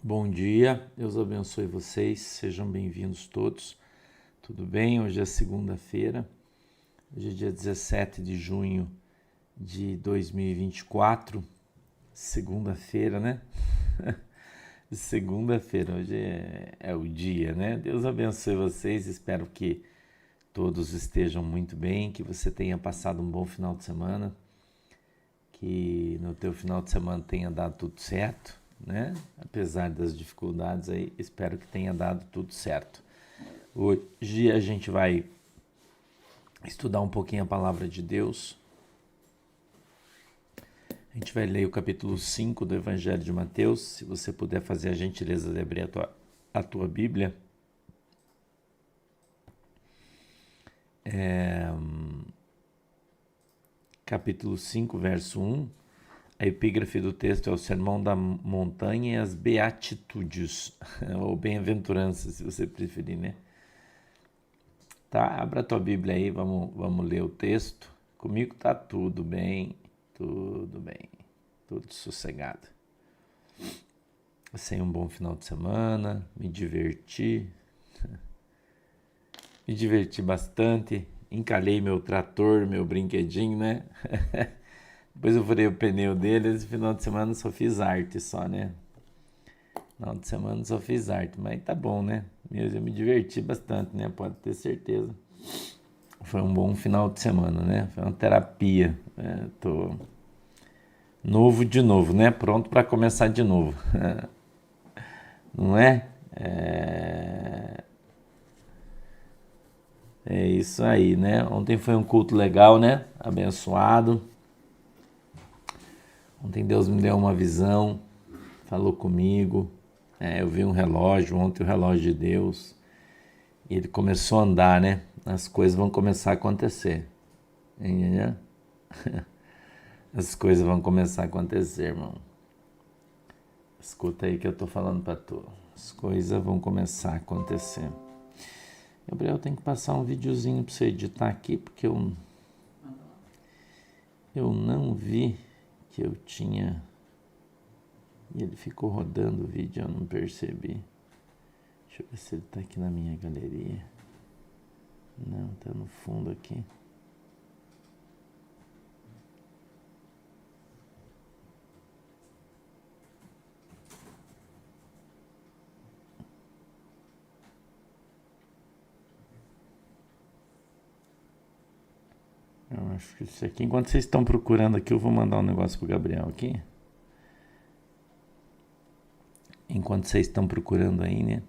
Bom dia, Deus abençoe vocês, sejam bem-vindos todos. Tudo bem? Hoje é segunda-feira, hoje é dia 17 de junho de 2024, segunda-feira, né? Segunda-feira, hoje é o dia, né? Deus abençoe vocês, espero que todos estejam muito bem, que você tenha passado um bom final de semana, que no teu final de semana tenha dado tudo certo, né? Apesar das dificuldades aí, espero que tenha dado tudo certo. Hoje a gente vai estudar um pouquinho a palavra de Deus. A gente vai ler o capítulo 5 do Evangelho de Mateus. Se você puder fazer a gentileza de abrir a tua Bíblia. Capítulo 5, verso 1. A epígrafe do texto é o Sermão da Montanha e as Beatitudes, ou Bem-aventuranças, se você preferir, né? Tá, abra a tua Bíblia aí, vamos ler o texto. Comigo tá tudo bem, tudo sossegado. Passei um bom final de semana, me diverti bastante, encalhei meu trator, meu brinquedinho, né? Depois eu furei o pneu dele, esse final de semana só fiz arte só, né? Final de semana só fiz arte, mas tá bom, né? Eu me diverti bastante, né? Pode ter certeza. Foi um bom final de semana, né? Foi uma terapia. Tô novo de novo, né? Pronto para começar de novo. Não é? É isso aí, né? Ontem foi um culto legal, né? Abençoado. Ontem Deus me deu uma visão, falou comigo. Eu vi um relógio, ontem o relógio de Deus. E ele começou a andar, né? As coisas vão começar a acontecer. Entendeu? As coisas vão começar a acontecer, irmão. Escuta aí que eu tô falando pra tu. As coisas vão começar a acontecer. Gabriel, tem que passar um videozinho pra você editar aqui, porque eu não vi que eu tinha... E ele ficou rodando o vídeo, eu não percebi. Deixa eu ver se ele tá aqui na minha galeria. Não, tá no fundo aqui. Eu acho que isso aqui... Enquanto vocês estão procurando aqui, eu vou mandar um negócio pro Gabriel aqui. Enquanto vocês estão procurando aí, né?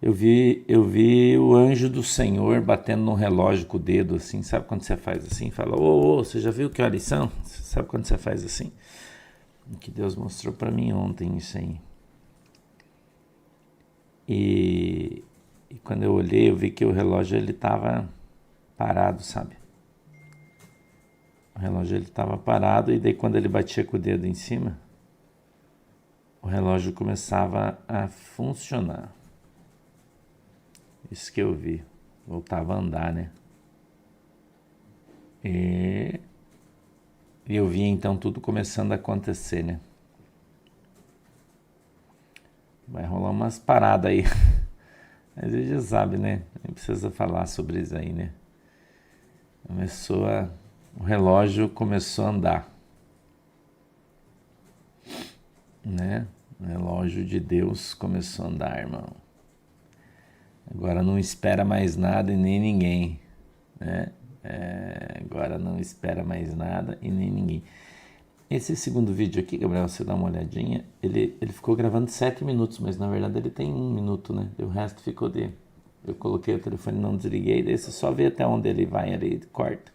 Eu vi o anjo do Senhor batendo no relógio com o dedo, assim. Sabe quando você faz assim? Fala, ô, você já viu que horas são? Sabe quando você faz assim? Que Deus mostrou para mim ontem isso aí. E quando eu olhei, eu vi que o relógio ele estava parado, sabe? O relógio ele estava parado e daí quando ele batia com o dedo em cima, o relógio começava a funcionar. Isso que eu vi. Voltava a andar, né? E eu vi então tudo começando a acontecer, né? Vai rolar umas paradas aí. Mas a gente já sabe, né? Nem precisa falar sobre isso aí, né? O relógio começou a andar. Né? O relógio de Deus começou a andar, irmão. Agora não espera mais nada e nem ninguém, né? Agora não espera mais nada e nem ninguém. Esse segundo vídeo aqui, Gabriel, você dá uma olhadinha, ele ficou gravando 7 minutos, mas na verdade ele tem 1 minuto, né? O resto ficou de... Eu coloquei o telefone, não desliguei, daí você só vê até onde ele vai ali, corta.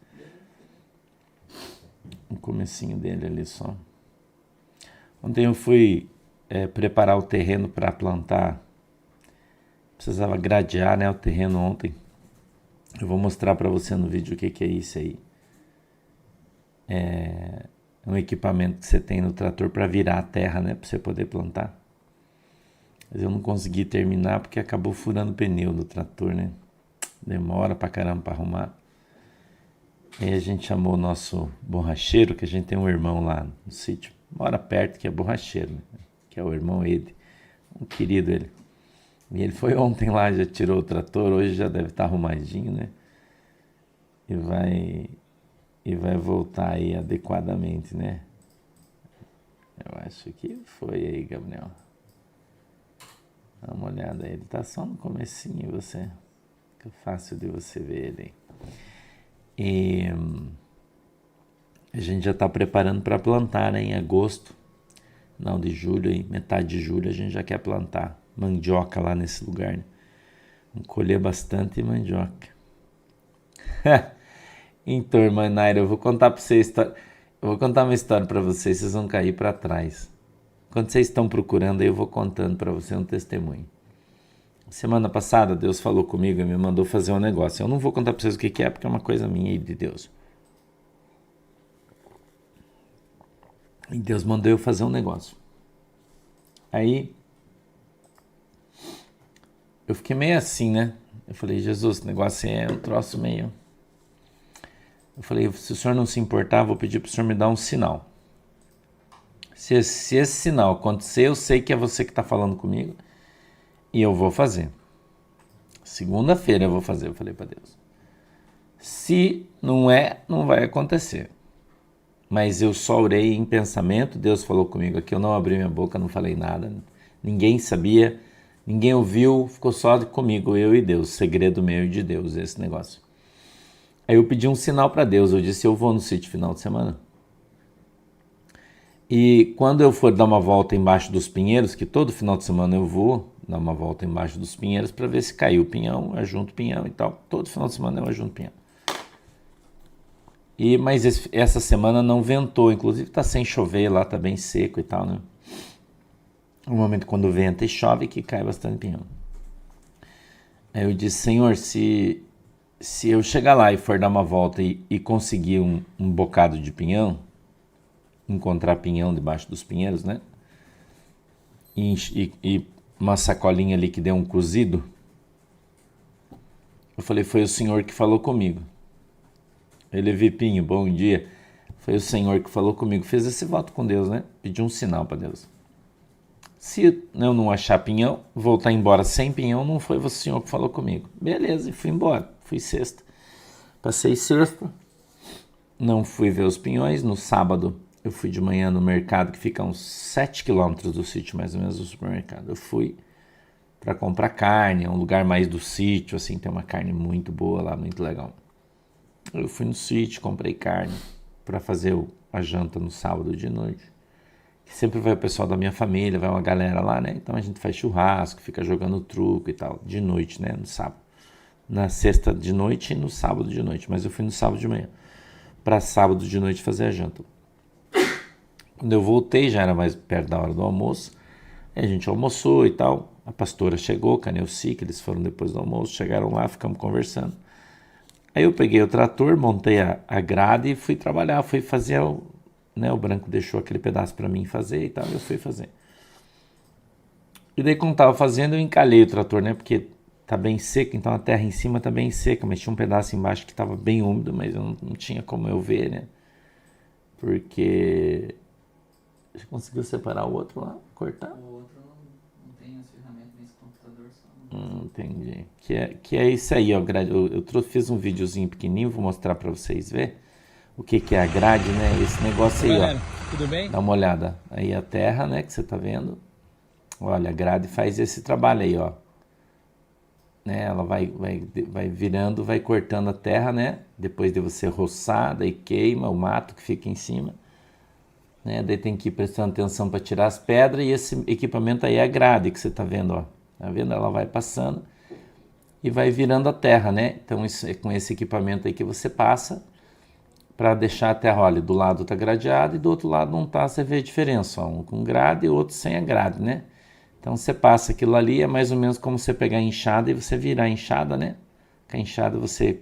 O comecinho dele ali só. Ontem eu fui preparar o terreno para plantar. Precisava gradear, né, o terreno ontem. Eu vou mostrar para você no vídeo o que é isso aí. É um equipamento que você tem no trator para virar a terra, né, para você poder plantar. Mas eu não consegui terminar porque acabou furando o pneu do trator, né? Demora pra caramba para arrumar. Aí a gente chamou o nosso borracheiro, que a gente tem um irmão lá no sítio, mora perto, que é borracheiro, né? Que é o irmão Ede. um querido ele. E ele foi ontem lá, já tirou o trator, hoje já deve estar arrumadinho, né? E vai voltar aí adequadamente, né? Eu acho que foi aí, Gabriel. Dá uma olhada aí, ele tá só no comecinho, você. Fica fácil de você ver ele aí. E a gente já está preparando para plantar, né, em agosto, final de julho, aí, metade de julho a gente já quer plantar mandioca lá nesse lugar, né? Vamos colher bastante mandioca. Então, irmã Naira, eu vou contar para vocês, eu vou contar uma história para vocês vão cair para trás. Quando vocês estão procurando, aí eu vou contando para você um testemunho. Semana passada, Deus falou comigo e me mandou fazer um negócio. Eu não vou contar para vocês o que é, porque é uma coisa minha e de Deus. E Deus mandou eu fazer um negócio. Aí, eu fiquei meio assim, né? Eu falei, Jesus, esse negócio é um troço meio... Eu falei, se o senhor não se importar, vou pedir para o senhor me dar um sinal. Se esse sinal acontecer, eu sei que é você que está falando comigo e eu vou fazer. Segunda-feira eu vou fazer, eu falei para Deus. Se não é, não vai acontecer. Mas eu só orei em pensamento, Deus falou comigo aqui, eu não abri minha boca, não falei nada, ninguém sabia, ninguém ouviu, ficou só comigo, eu e Deus, segredo meu e de Deus, esse negócio. Aí eu pedi um sinal para Deus, eu disse, eu vou no sítio final de semana. E quando eu for dar uma volta embaixo dos pinheiros, que todo final de semana eu vou dar uma volta embaixo dos pinheiros para ver se caiu o pinhão, eu ajunto o pinhão e tal, todo final de semana eu ajunto o pinhão. Mas essa semana não ventou, inclusive está sem chover lá, está bem seco e tal, né? No momento quando venta e chove que cai bastante pinhão. Aí eu disse, Senhor, se eu chegar lá e for dar uma volta e conseguir um bocado de pinhão, encontrar pinhão debaixo dos pinheiros, né? E uma sacolinha ali que deu um cozido, eu falei, foi o Senhor que falou comigo. Ele, Vipinho, bom dia. Foi o Senhor que falou comigo. Fez esse voto com Deus, né? Pediu um sinal para Deus. Se eu não achar pinhão, voltar embora sem pinhão, não foi o Senhor que falou comigo. Beleza, e fui embora. Fui sexta. Passei sexta. Não fui ver os pinhões. No sábado, eu fui de manhã no mercado, que fica a uns 7 quilômetros do sítio, mais ou menos, do supermercado. Eu fui para comprar carne, é um lugar mais do sítio, assim, tem uma carne muito boa lá, muito legal. Eu fui no sítio, comprei carne para fazer a janta no sábado de noite. Sempre vai o pessoal da minha família, vai uma galera lá, né? Então a gente faz churrasco, fica jogando truco e tal, de noite, né? No sábado. Na sexta de noite e no sábado de noite. Mas eu fui no sábado de manhã, para sábado de noite fazer a janta. Quando eu voltei, já era mais perto da hora do almoço. A gente almoçou e tal. A pastora chegou, Canelci, que eles foram depois do almoço, chegaram lá, ficamos conversando. Aí eu peguei o trator, montei a grade e fui trabalhar, fui fazer o branco deixou aquele pedaço para mim fazer e tal, eu fui fazer. E daí quando estava fazendo, eu encalhei o trator, né, porque tá bem seco, então a terra em cima tá bem seca, mas tinha um pedaço embaixo que estava bem úmido, mas eu não tinha como eu ver, né, porque... Você conseguiu separar o outro lá, cortar? O outro não tem as ferramentas nesse computador só. Entendi. Que é isso aí, ó, grade. Eu fiz um videozinho pequenininho, vou mostrar para vocês verem o que é a grade, né? Esse negócio aí, Galera, ó. tudo bem? Dá uma olhada. Aí a terra, né, que você tá vendo. Olha, a grade faz esse trabalho aí, ó. Né? Ela vai virando, vai cortando a terra, né? Depois de você roçar, daí queima o mato que fica em cima. Né? Daí tem que ir prestando atenção para tirar as pedras, e esse equipamento aí é a grade que você tá vendo, ó. Tá vendo? Ela vai passando e vai virando a terra, né? Então isso é com esse equipamento aí que você passa para deixar a terra, olha, do lado tá gradeado e do outro lado não tá, você vê a diferença, ó, um com grade e o outro sem a grade, né? Então você passa aquilo ali, é mais ou menos como você pegar a enxada e você virar a enxada, né? Com a enxada você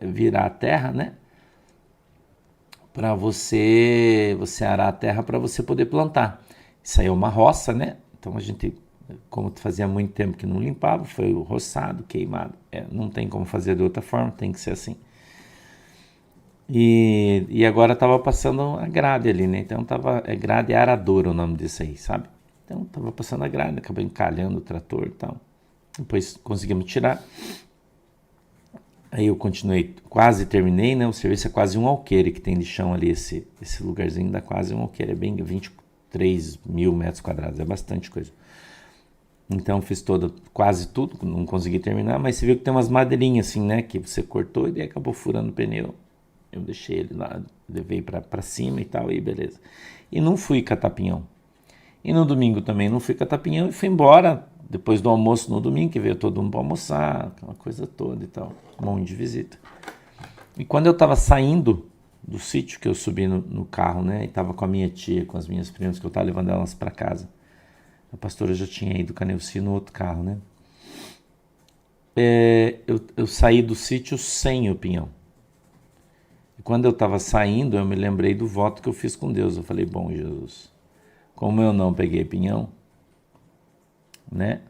virar a terra, né? Para você arar a terra para você poder plantar. Isso aí é uma roça, né? Então a gente, como fazia muito tempo que não limpava, foi o roçado, queimado. Não tem como fazer de outra forma, tem que ser assim. E agora estava passando a grade ali, né? Então grade aradora o nome disso aí, sabe? Então, estava passando a grade, acabei encalhando o trator e tal. Depois conseguimos tirar. Aí eu continuei, quase terminei, né? O serviço é quase um alqueire que tem de chão ali, esse lugarzinho dá quase um alqueire, é bem 23 mil metros quadrados, é bastante coisa. Então fiz quase tudo, não consegui terminar, mas você viu que tem umas madeirinhas assim, né? Que você cortou e daí acabou furando o pneu. Eu deixei ele lá, levei pra cima e tal, e beleza. E não fui catar pinhão. E no domingo também não fui catar pinhão e fui embora depois do almoço no domingo, que veio todo mundo para almoçar, aquela coisa toda e tal, um monte de visita. E quando eu estava saindo do sítio, que eu subi no carro, né, e estava com a minha tia, com as minhas primas, que eu estava levando elas para casa, a pastora já tinha ido com a Neuci no outro carro, né, eu saí do sítio sem o pinhão. E quando eu estava saindo, eu me lembrei do voto que eu fiz com Deus. Eu falei, bom, Jesus, como eu não peguei pinhão, né?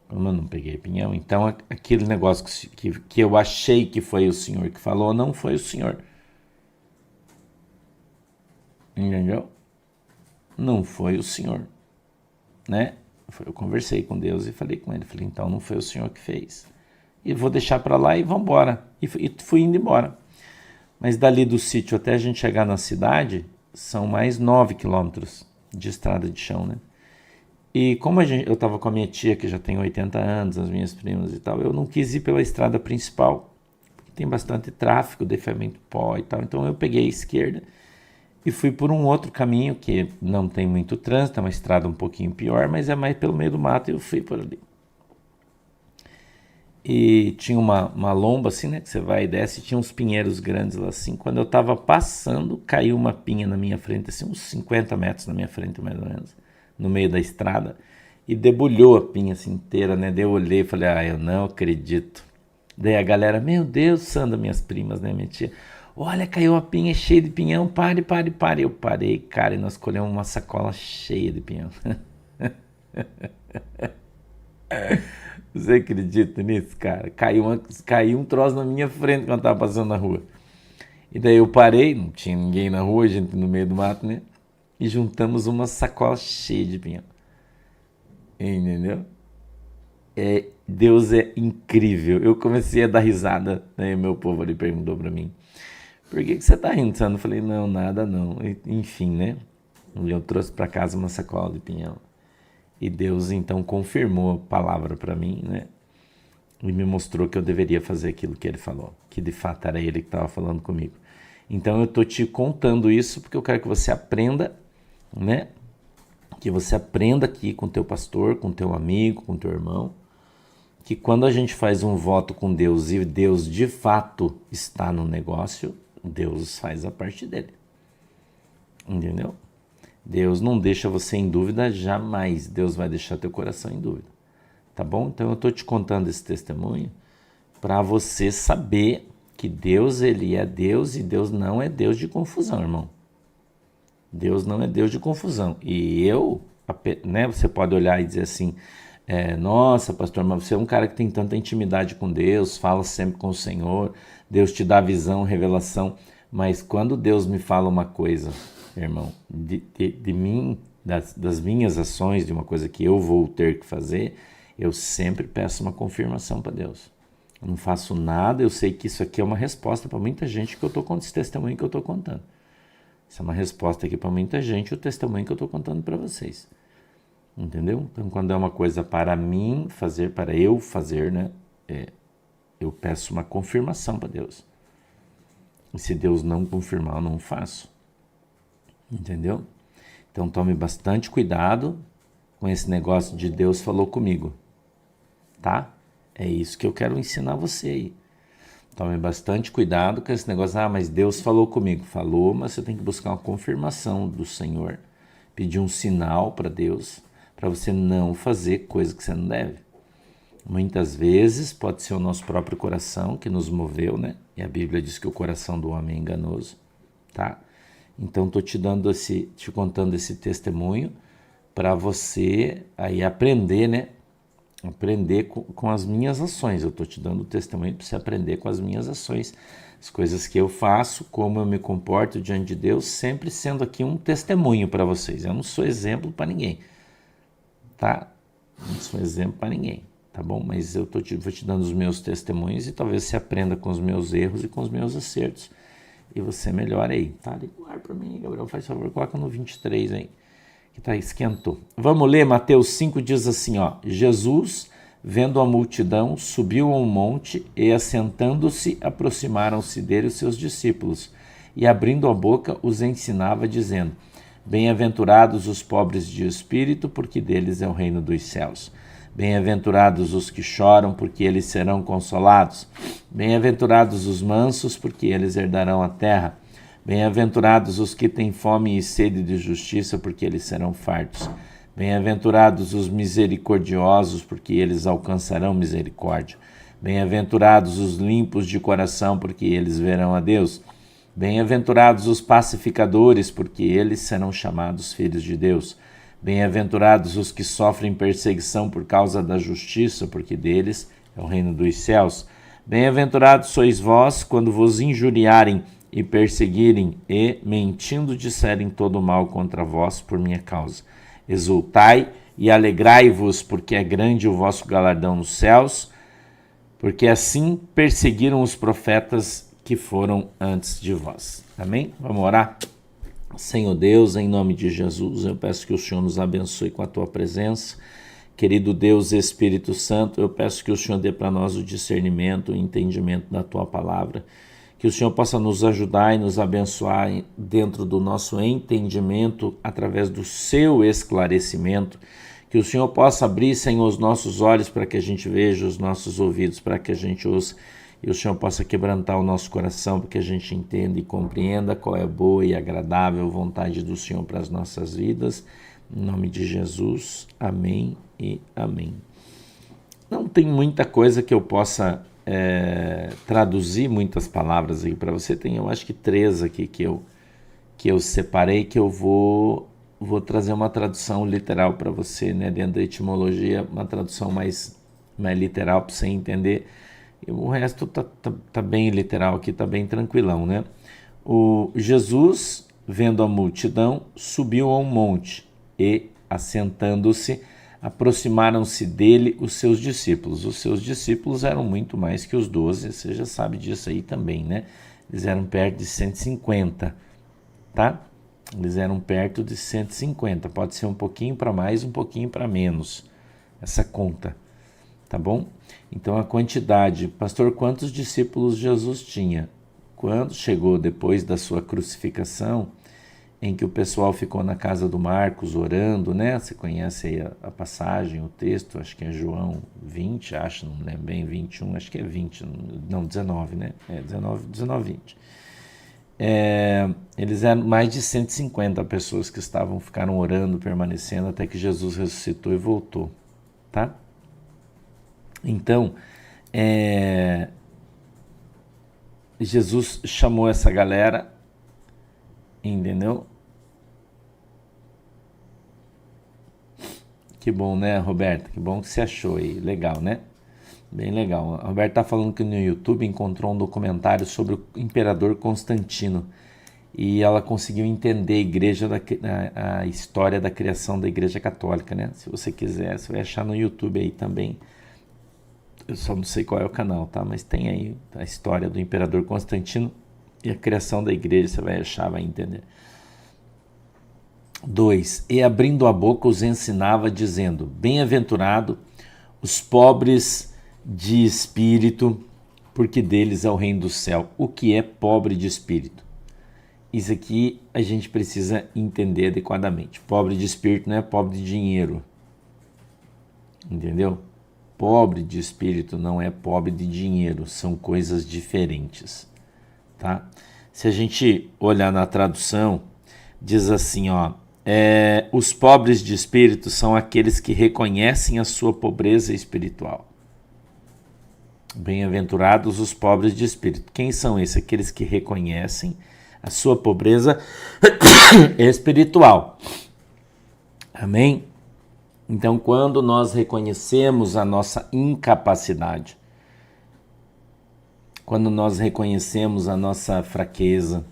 Como eu não peguei pinhão, então aquele negócio que eu achei que foi o Senhor que falou, não foi o Senhor. Entendeu? Não foi o Senhor, né? Eu conversei com Deus e falei com ele. Falei, então não foi o Senhor que fez. E vou deixar para lá e vamos embora. E fui indo embora. Mas dali do sítio até a gente chegar na cidade, são mais 9 quilômetros de estrada de chão, né? E como eu estava com a minha tia, que já tem 80 anos, as minhas primas e tal, eu não quis ir pela estrada principal, porque tem bastante tráfego, defamento pó e tal. Então eu peguei a esquerda e fui por um outro caminho, que não tem muito trânsito, é uma estrada um pouquinho pior, mas é mais pelo meio do mato, e eu fui por ali. E tinha uma lomba assim, né, que você vai e desce, e tinha uns pinheiros grandes lá assim. Quando eu estava passando, caiu uma pinha na minha frente, assim, uns 50 metros na minha frente, mais ou menos, no meio da estrada, e debulhou a pinha assim inteira, né? Daí eu olhei e falei, eu não acredito. Daí a galera, meu Deus, Sandra, minhas primas, né, minha tia, olha, caiu uma pinha cheia de pinhão, pare. Eu parei, cara, e nós colhemos uma sacola cheia de pinhão. Você acredita nisso, cara? Caiu um troço na minha frente quando eu tava passando na rua. E daí eu parei, não tinha ninguém na rua, a gente no meio do mato, né? E juntamos uma sacola cheia de pinhão. Entendeu? Deus é incrível. Eu comecei a dar risada, né? E meu povo ali perguntou pra mim, por que você tá rindo, Sandro? Eu falei, não, nada não. Enfim, né? Eu trouxe pra casa uma sacola de pinhão. E Deus então confirmou a palavra para mim, né? E me mostrou que eu deveria fazer aquilo que ele falou, que de fato era ele que estava falando comigo. Então eu estou te contando isso porque eu quero que você aprenda, né? Que você aprenda aqui com teu pastor, com teu amigo, com teu irmão, que quando a gente faz um voto com Deus e Deus de fato está no negócio, Deus faz a parte dele. Entendeu? Deus não deixa você em dúvida jamais. Deus vai deixar teu coração em dúvida. Tá bom? Então eu estou te contando esse testemunho para você saber que Deus, ele é Deus e Deus não é Deus de confusão, irmão. Deus não é Deus de confusão. E né, você pode olhar e dizer assim, nossa, pastor, mas você é um cara que tem tanta intimidade com Deus, fala sempre com o Senhor, Deus te dá visão, revelação, mas quando Deus me fala uma coisa, irmão, de mim, das minhas ações, de uma coisa que eu vou ter que fazer, eu sempre peço uma confirmação para Deus. Eu não faço nada, eu sei que isso aqui é uma resposta para muita gente que eu estou contando esse testemunho que eu estou contando. Isso é uma resposta aqui para muita gente, o testemunho que eu estou contando para vocês. Entendeu? Então, quando é uma coisa para mim fazer, para eu fazer, né? Eu peço uma confirmação para Deus. E se Deus não confirmar, eu não faço. Entendeu? Então tome bastante cuidado com esse negócio de Deus falou comigo. Tá? É isso que eu quero ensinar você aí. Tome bastante cuidado com esse negócio. Mas Deus falou comigo. Falou, mas você tem que buscar uma confirmação do Senhor. Pedir um sinal para Deus, para você não fazer coisa que você não deve. Muitas vezes pode ser o nosso próprio coração que nos moveu, né? E a Bíblia diz que o coração do homem é enganoso, tá? Então estou te contando esse testemunho para você aí aprender, né? Aprender com as minhas ações. Eu estou te dando o testemunho para você aprender com as minhas ações, as coisas que eu faço, como eu me comporto diante de Deus, sempre sendo aqui um testemunho para vocês. Eu não sou exemplo para ninguém, tá? Não sou exemplo para ninguém, tá bom? Mas eu vou te dando os meus testemunhos e talvez você aprenda com os meus erros e com os meus acertos. E você melhora aí, tá? Liga o ar para mim, Gabriel, faz favor, coloca no 23 aí, que tá esquentou. Vamos ler, Mateus 5 diz assim, ó. Jesus, vendo a multidão, subiu a um monte e, assentando-se, aproximaram-se dele os seus discípulos. E, abrindo a boca, os ensinava, dizendo: Bem-aventurados os pobres de espírito, porque deles é o reino dos céus. Bem-aventurados os que choram, porque eles serão consolados. Bem-aventurados os mansos, porque eles herdarão a terra. Bem-aventurados os que têm fome e sede de justiça, porque eles serão fartos. Bem-aventurados os misericordiosos, porque eles alcançarão misericórdia. Bem-aventurados os limpos de coração, porque eles verão a Deus. Bem-aventurados os pacificadores, porque eles serão chamados filhos de Deus. Bem-aventurados os que sofrem perseguição por causa da justiça, porque deles é o reino dos céus. Bem-aventurados sois vós, quando vos injuriarem e perseguirem e, mentindo, disserem todo mal contra vós por minha causa. Exultai e alegrai-vos, porque é grande o vosso galardão nos céus, porque assim perseguiram os profetas que foram antes de vós. Amém? Vamos orar? Senhor Deus, em nome de Jesus, eu peço que o Senhor nos abençoe com a tua presença. Querido Deus, Espírito Santo, eu peço que o Senhor dê para nós o discernimento, o entendimento da tua palavra. Que o Senhor possa nos ajudar e nos abençoar dentro do nosso entendimento, através do seu esclarecimento. Que o Senhor possa abrir, Senhor, os nossos olhos para que a gente veja, os nossos ouvidos para que a gente ouça. E o Senhor possa quebrantar o nosso coração para que a gente entenda e compreenda qual é a boa e agradável vontade do Senhor para as nossas vidas. Em nome de Jesus, amém e amém. Não tem muita coisa que eu possa traduzir, muitas palavras aqui para você. Tem, eu acho que 3 aqui que eu separei, que eu vou trazer uma tradução literal para você, né? Dentro da etimologia, uma tradução mais literal para você entender. E o resto tá bem literal aqui, tá bem tranquilão, né? O Jesus, vendo a multidão, subiu a um monte e, assentando-se, aproximaram-se dele os seus discípulos. Os seus discípulos eram muito mais que os 12, você já sabe disso aí também, né? Eles eram perto de 150, tá? Eles eram perto de 150, pode ser um pouquinho para mais, um pouquinho para menos, essa conta. Tá bom? Então a quantidade, pastor, quantos discípulos Jesus tinha? Quando chegou depois da sua crucificação, em que o pessoal ficou na casa do Marcos orando, né? Você conhece aí a passagem, o texto, acho que é João 20, acho, não lembro bem, 21, acho que é 20, não, 19, né? 19, 20. Eles eram mais de 150 pessoas que ficaram orando, permanecendo, até que Jesus ressuscitou e voltou, tá? Então, Jesus chamou essa galera, entendeu? Que bom, né, Roberta? Que bom que você achou aí. Legal, né? Bem legal. A Roberta está falando que no YouTube encontrou um documentário sobre o imperador Constantino e ela conseguiu entender a história da criação da Igreja Católica, né? Se você quiser, você vai achar no YouTube aí também. Eu só não sei qual é o canal, tá? Mas tem aí a história do imperador Constantino e a criação da igreja, você vai achar, vai entender. 2. E abrindo a boca os ensinava, dizendo: Bem-aventurado os pobres de espírito, porque deles é o reino do céu. O que é pobre de espírito? Isso aqui a gente precisa entender adequadamente. Pobre de espírito não é pobre de dinheiro. Entendeu? Pobre de espírito não é pobre de dinheiro, são coisas diferentes, tá? Se a gente olhar na tradução, diz assim, ó, os pobres de espírito são aqueles que reconhecem a sua pobreza espiritual. Bem-aventurados os pobres de espírito. Quem são esses? Aqueles que reconhecem a sua pobreza espiritual. Amém? Então, quando nós reconhecemos a nossa incapacidade, quando nós reconhecemos a nossa fraqueza,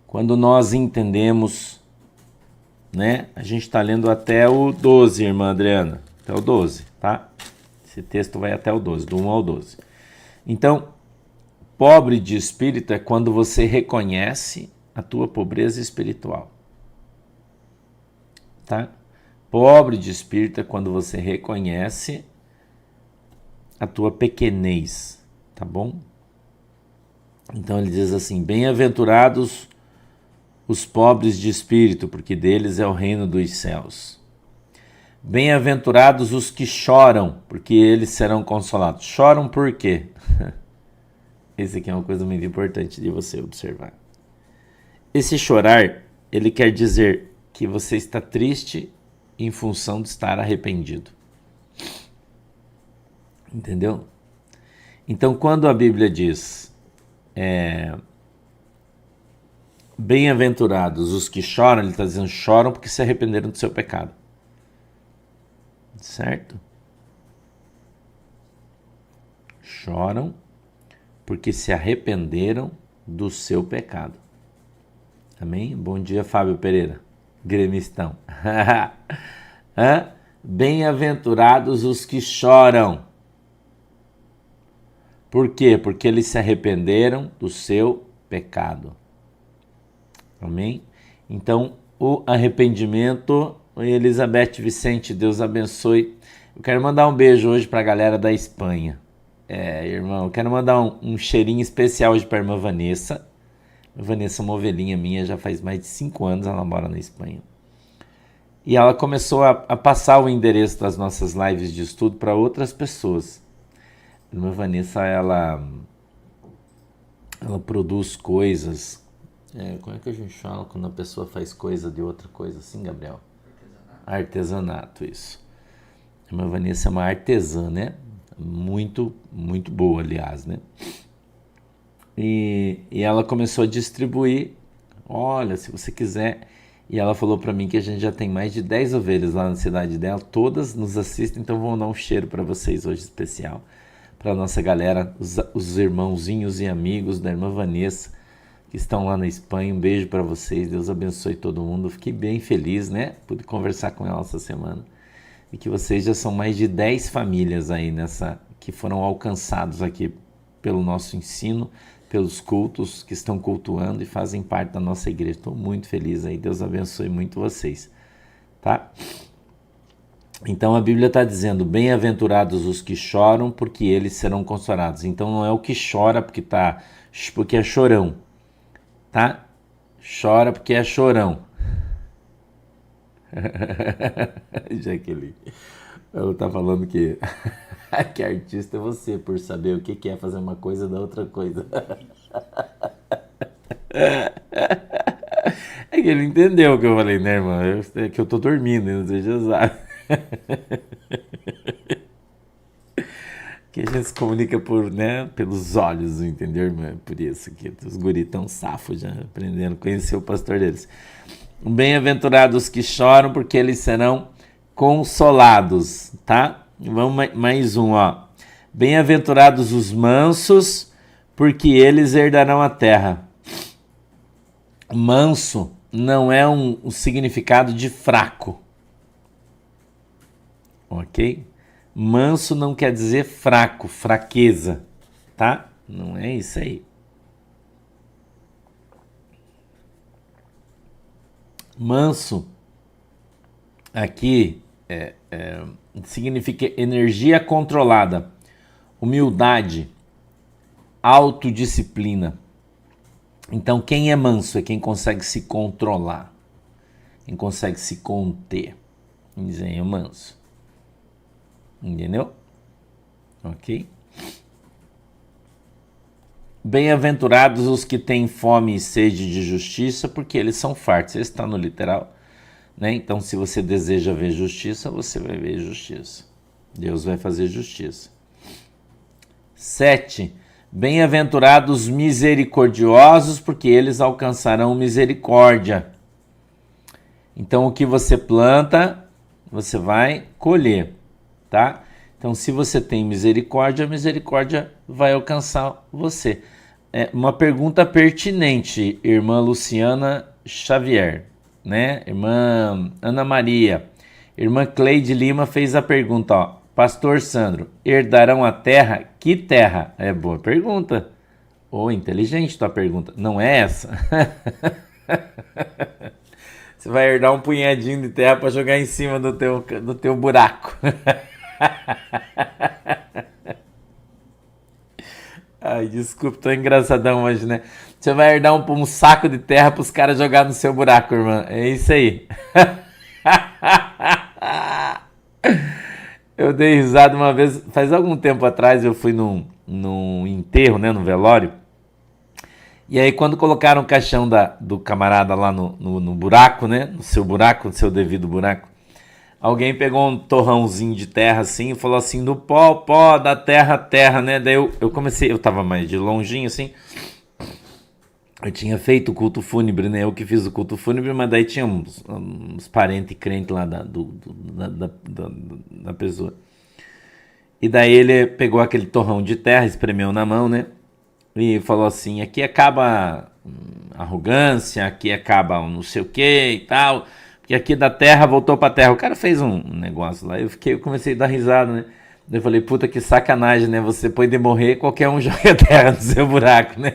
quando nós entendemos né? A gente está lendo até o 12, irmã Adriana. Até o 12, tá? Esse texto vai até o 12, do 1 ao 12. Então, pobre de espírito é quando você reconhece a tua pobreza espiritual. Tá? Pobre de espírito é quando você reconhece a tua pequenez, tá bom? Então ele diz assim: bem-aventurados os pobres de espírito, porque deles é o reino dos céus. Bem-aventurados os que choram, porque eles serão consolados. Choram por quê? Esse aqui é uma coisa muito importante de você observar. Esse chorar, ele quer dizer que você está triste em função de estar arrependido. Entendeu? Então, quando a Bíblia diz bem-aventurados os que choram, ele está dizendo choram porque se arrependeram do seu pecado. Certo? Choram porque se arrependeram do seu pecado. Amém? Bom dia, Fábio Pereira, gremistão. Bem-aventurados os que choram. Por quê? Porque eles se arrependeram do seu pecado. Amém? Então, o arrependimento, Elizabeth Vicente, Deus abençoe. Eu quero mandar um beijo hoje para a galera da Espanha. Irmão, eu quero mandar um cheirinho especial hoje para a irmã Vanessa. A Vanessa é uma ovelhinha minha, já faz mais de 5 anos ela mora na Espanha. E ela começou a passar o endereço das nossas lives de estudo para outras pessoas. A irmã Vanessa, ela produz coisas. Como é que a gente fala quando a pessoa faz coisa de outra coisa assim, Gabriel? Artesanato, isso. A irmã Vanessa é uma artesã, né? Muito, muito boa, aliás, né? E ela começou a distribuir. Olha, se você quiser. E ela falou para mim que a gente já tem mais de 10 ovelhas lá na cidade dela. Todas nos assistem, então vou dar um cheiro para vocês hoje especial. Para a nossa galera, os irmãozinhos e amigos da irmã Vanessa, que estão lá na Espanha. Um beijo para vocês, Deus abençoe todo mundo. Fiquei bem feliz, né? Pude conversar com ela essa semana. E que vocês já são mais de 10 famílias aí que foram alcançados aqui pelo nosso ensino, pelos cultos, que estão cultuando e fazem parte da nossa igreja. Estou muito feliz aí, Deus abençoe muito vocês, tá? Então a Bíblia está dizendo, bem-aventurados os que choram, porque eles serão consolados. Então não é o que chora porque é chorão, tá? Chora porque é chorão. Jaqueline, ela tá falando que artista é você, por saber o que é fazer uma coisa da outra coisa. É que ele entendeu o que eu falei, né, irmã? É que eu tô dormindo, não sei se sabe. Que a gente se comunica pelos olhos, entendeu, irmã? Por isso que os guris tão safos já aprendendo a conhecer o pastor deles. Bem-aventurados que choram, porque eles serão consolados, tá? Vamos mais um, ó. Bem-aventurados os mansos, porque eles herdarão a terra. Manso não é um significado de fraco, ok? Manso não quer dizer fraco, fraqueza, tá? Não é isso aí. Manso aqui significa energia controlada, humildade, autodisciplina. Então, quem é manso é quem consegue se controlar, quem consegue se conter. Dizem, é manso. Entendeu? Ok? Bem-aventurados os que têm fome e sede de justiça, porque eles são fartos. Esse está no literal, né? Então, se você deseja ver justiça, você vai ver justiça. Deus vai fazer justiça. 7. Bem-aventurados misericordiosos, porque eles alcançarão misericórdia. Então, o que você planta, você vai colher, tá? Então, se você tem misericórdia, a misericórdia vai alcançar você. Uma pergunta pertinente, irmã Luciana Xavier. né? Irmã Ana Maria. Irmã Cleide Lima fez a pergunta, ó. Pastor Sandro, herdarão a terra? Que terra? É boa pergunta. Inteligente tua pergunta. Não é essa? Você vai herdar um punhadinho de terra para jogar em cima do teu buraco. Ai, desculpa, tô engraçadão hoje, né? Você vai herdar um saco de terra para os caras jogar no seu buraco, irmã. É isso aí. Eu dei risada uma vez, faz algum tempo atrás, eu fui num enterro, né, no velório. E aí quando colocaram o caixão do camarada lá no buraco, né, no seu devido buraco, alguém pegou um torrãozinho de terra assim e falou assim, do pó, da terra, né? Daí eu comecei, eu tava mais de longinho assim, eu tinha feito o culto fúnebre, né? Eu que fiz o culto fúnebre, mas daí tinha uns parentes crentes lá da pessoa. E daí ele pegou aquele torrão de terra, espremeu na mão, né? E falou assim, aqui acaba arrogância, aqui acaba um não sei o que e tal, porque aqui da terra voltou pra terra. O cara fez um negócio lá, eu comecei a dar risada, né? Eu falei, puta que sacanagem, né? Você pode morrer, qualquer um joga terra no seu buraco, né?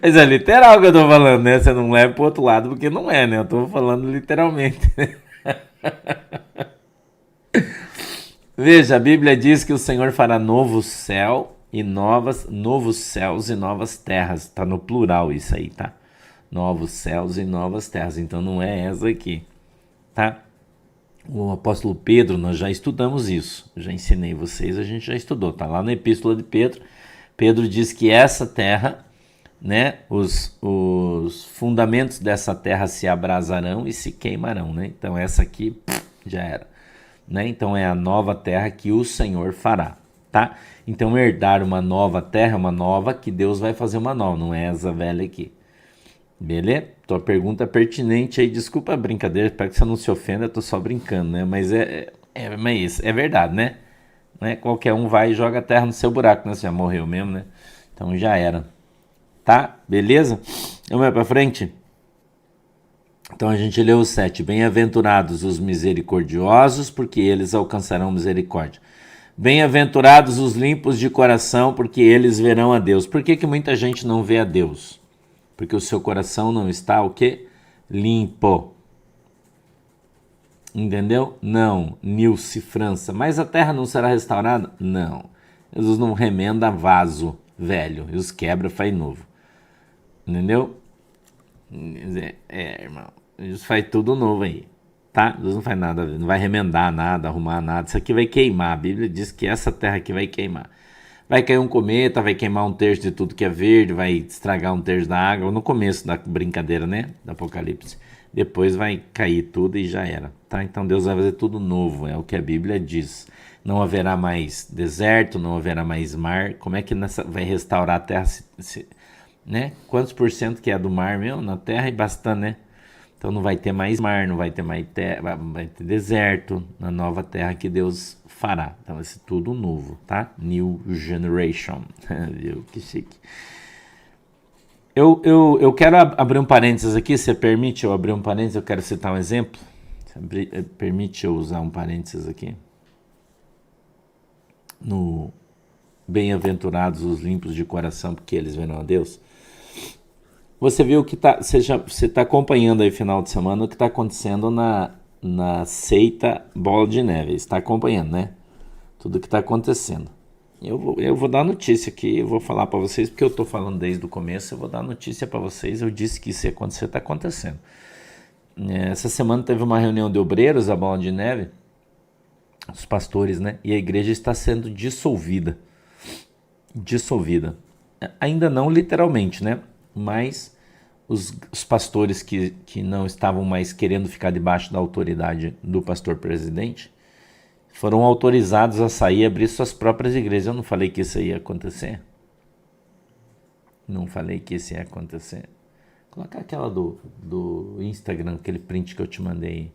Mas é literal que eu tô falando, né? Você não leva pro outro lado, porque não é, né? Eu tô falando literalmente. Veja, a Bíblia diz que o Senhor fará novos céus e novas terras. Tá no plural isso aí, tá? Novos céus e novas terras. Então não é essa aqui, tá? O apóstolo Pedro, nós já estudamos isso. Já ensinei vocês, a gente já estudou. Tá lá na Epístola de Pedro. Pedro diz que essa terra, né? Os fundamentos dessa terra se abrasarão e se queimarão, né? Então essa aqui já era. Né? Então é a nova terra que o Senhor fará, tá? Então herdar uma nova terra, uma nova que Deus vai fazer uma nova, não é essa velha aqui. Beleza? Tua pergunta pertinente aí, desculpa a brincadeira, espero que você não se ofenda, eu tô só brincando, né? Mas é verdade, né? Não é qualquer um vai e joga a terra no seu buraco, né? Você já morreu mesmo, né? Então já era. Tá? Beleza? Vamos lá pra frente? Então a gente leu o 7. Bem-aventurados os misericordiosos, porque eles alcançarão misericórdia. Bem-aventurados os limpos de coração, porque eles verão a Deus. Por que muita gente não vê a Deus? Porque o seu coração não está o quê? Limpo. Entendeu? Não. Nilce França. Mas a terra não será restaurada? Não. Jesus não remenda vaso velho. Jesus quebra, faz novo. Entendeu? Irmão. Jesus faz tudo novo aí, tá? Deus não faz nada, não vai remendar nada, arrumar nada. Isso aqui vai queimar. A Bíblia diz que essa terra aqui vai queimar. Vai cair um cometa, vai queimar um terço de tudo que é verde, vai estragar um terço da água. No começo da brincadeira, né? Do Apocalipse. Depois vai cair tudo e já era, tá? Então Deus vai fazer tudo novo, é o que a Bíblia diz. Não haverá mais deserto, não haverá mais mar. Como é que vai restaurar a terra, né? Quantos por cento que é do mar mesmo na terra e bastante, né? Então não vai ter mais mar, não vai ter mais terra, vai ter deserto na nova terra que Deus fará. Então vai ser tudo novo, tá? New generation. Viu? Que chique. Eu quero abrir um parênteses aqui, você permite eu abrir um parênteses? Eu quero citar um exemplo. Você permite eu usar um parênteses aqui? No bem-aventurados os limpos de coração, porque eles verão a Deus. Você viu que você está acompanhando aí final de semana o que está acontecendo na seita Bola de Neve. Está acompanhando, né? Tudo que está acontecendo. Eu vou dar notícia aqui, eu vou falar para vocês, porque eu estou falando desde o começo, eu vou dar notícia para vocês. Eu disse que isso ia acontecer, está acontecendo. Essa semana teve uma reunião de obreiros, a Bola de Neve, os pastores, né? E a igreja está sendo dissolvida. Dissolvida. Ainda não literalmente, né? Mas os pastores que não estavam mais querendo ficar debaixo da autoridade do pastor presidente foram autorizados a sair e abrir suas próprias igrejas. Eu não falei que isso ia acontecer? Não falei que isso ia acontecer? Coloca aquela do Instagram, aquele print que eu te mandei.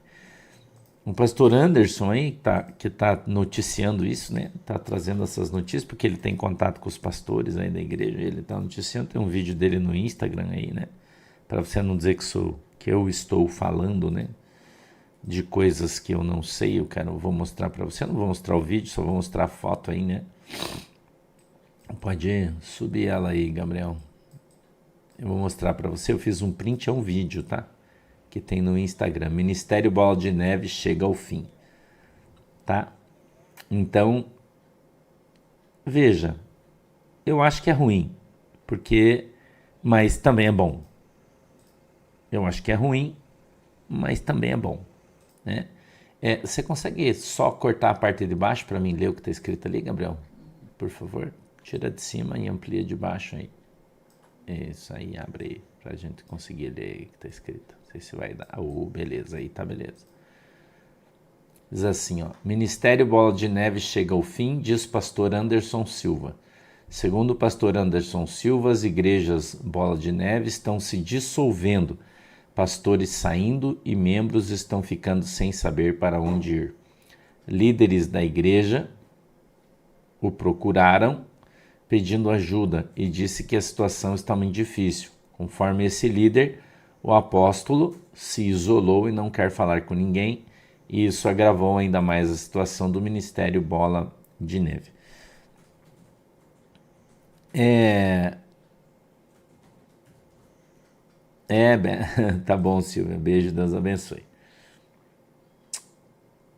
O pastor Anderson aí, que tá noticiando isso, né? Tá trazendo essas notícias, porque ele tem contato com os pastores aí da igreja, ele tá noticiando, tem um vídeo dele no Instagram aí, né? Para você não dizer que eu estou falando, né? De coisas que eu não sei, eu vou mostrar para você. Eu não vou mostrar o vídeo, só vou mostrar a foto aí, né? Pode subir ela aí, Gabriel. Eu vou mostrar para você, eu fiz um print, é um vídeo, tá? Que tem no Instagram. Ministério Bola de Neve chega ao fim, tá? Então, veja, eu acho que é ruim, mas também é bom. Eu acho que é ruim, mas também é bom, né? Você consegue só cortar a parte de baixo para mim ler o que está escrito ali, Gabriel? Por favor, tira de cima e amplia de baixo aí. Isso aí, abre aí, para a gente conseguir ler aí o que está escrito. Não sei se vai dar. Beleza, aí tá beleza. Diz assim, ó. Ministério Bola de Neve chega ao fim, diz pastor Anderson Silva. Segundo o pastor Anderson Silva, as igrejas Bola de Neve estão se dissolvendo, pastores saindo e membros estão ficando sem saber para onde ir. Líderes da igreja o procuraram pedindo ajuda e disse que a situação está muito difícil. Conforme esse líder, o apóstolo se isolou e não quer falar com ninguém, e isso agravou ainda mais a situação do Ministério Bola de Neve. Tá bom, Silvia. Beijo, Deus abençoe.